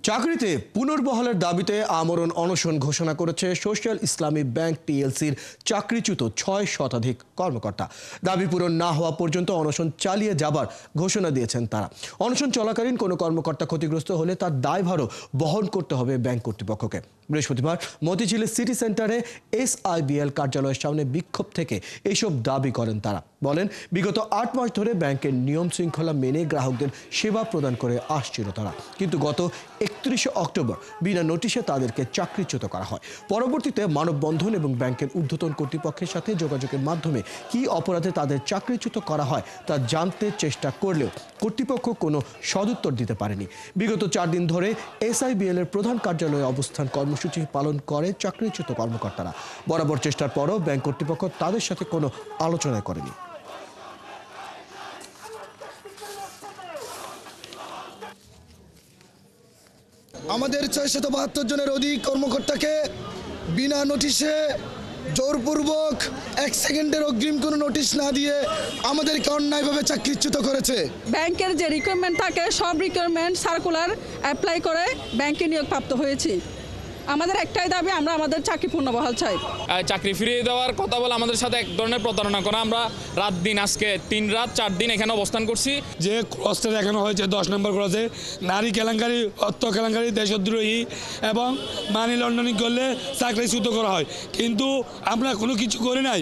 চাকরিতে পুনর্বহালের দাবিতে আমরণ অনশন ঘোষণা করেছে সোশ্যাল ইসলামী ব্যাংক পিএলসির চাকরিচ্যুত ৬ শতাধিক কর্মকর্তা। দাবি পূরণ না হওয়া পর্যন্ত অনশন চালিয়ে যাবার ঘোষণা দিয়েছেন তারা। অনশন চলাকালীন কোনো কর্মকর্তা ক্ষতিগ্রস্ত হলে তার দায়ভারও বহন করতে হবে ব্যাংক কর্তৃপক্ষকে। বৃহস্পতিবার মতিঝিলের সিটি সেন্টারে SIBL কার্যালয়ের সামনে বিক্ষোভ থেকে এইসব দাবি করেন তারা। বলেন, বিগত ৮ মাস ধরে ব্যাংকের নিয়ম শৃঙ্খলা মেনে গ্রাহকদের সেবা প্রদান করে আসছিল তারা, কিন্তু গত ৩১ অক্টোবর বিনা নোটিশে তাদেরকে চাকরিচ্যুত করা হয়। পরবর্তীতে মানববন্ধন এবং ব্যাংকের ঊর্ধ্বতন কর্তৃপক্ষের সাথে যোগাযোগের মাধ্যমে কী অপরাধে তাদের চাকরিচ্যুত করা হয় তা জানতে চেষ্টা করলেও কর্তৃপক্ষ কোনো সদুত্তর দিতে পারেনি। বিগত ৪ দিন ধরে SIBL এর প্রধান কার্যালয়ে অবস্থান কর্মসূচি পালন করে চাকরিচ্যুত কর্মকর্তারা। বরাবর চেষ্টার পরও ব্যাংক কর্তৃপক্ষ তাদের সাথে কোনো আলোচনা করেনি। আমাদের ৬৭২ জনের অধিক কর্মকর্তাকে বিনা নোটিশে জোরপূর্বক ১ সেকেন্ডের অগ্রিম কোনো নোটিশ না দিয়ে আমাদেরকে অন্যায়ভাবে চাকরিচ্যুত করেছে। ব্যাংকের যে রিকোয়ারমেন্ট থাকে সব রিকোয়ারমেন্ট সার্কুলার অ্যাপ্লাই করে ব্যাংকে নিয়োগপ্রাপ্ত হয়েছি। আমাদের একটাই দাবি, আমরা আমাদের চাকরি পুনর্বহাল চাই। চাকরি ফিরিয়ে দেওয়ার কথা বলে আমাদের সাথে এক ধরনের প্রতারণা করা। আমরা রাত দিন আজকে ৩ রাত ৪ দিন এখানে অবস্থান করছি। যে ক্রসটা দেখানো হয়েছে ১০ নম্বর ক্রসে নারী কেলেঙ্কারি, অর্থ কেলেঙ্কারি, দেশদ্রোহী এবং মানি লন্ডারিং করলে চাকরিচ্যুত করা হয়, কিন্তু আমরা কোনো কিছু করি নাই।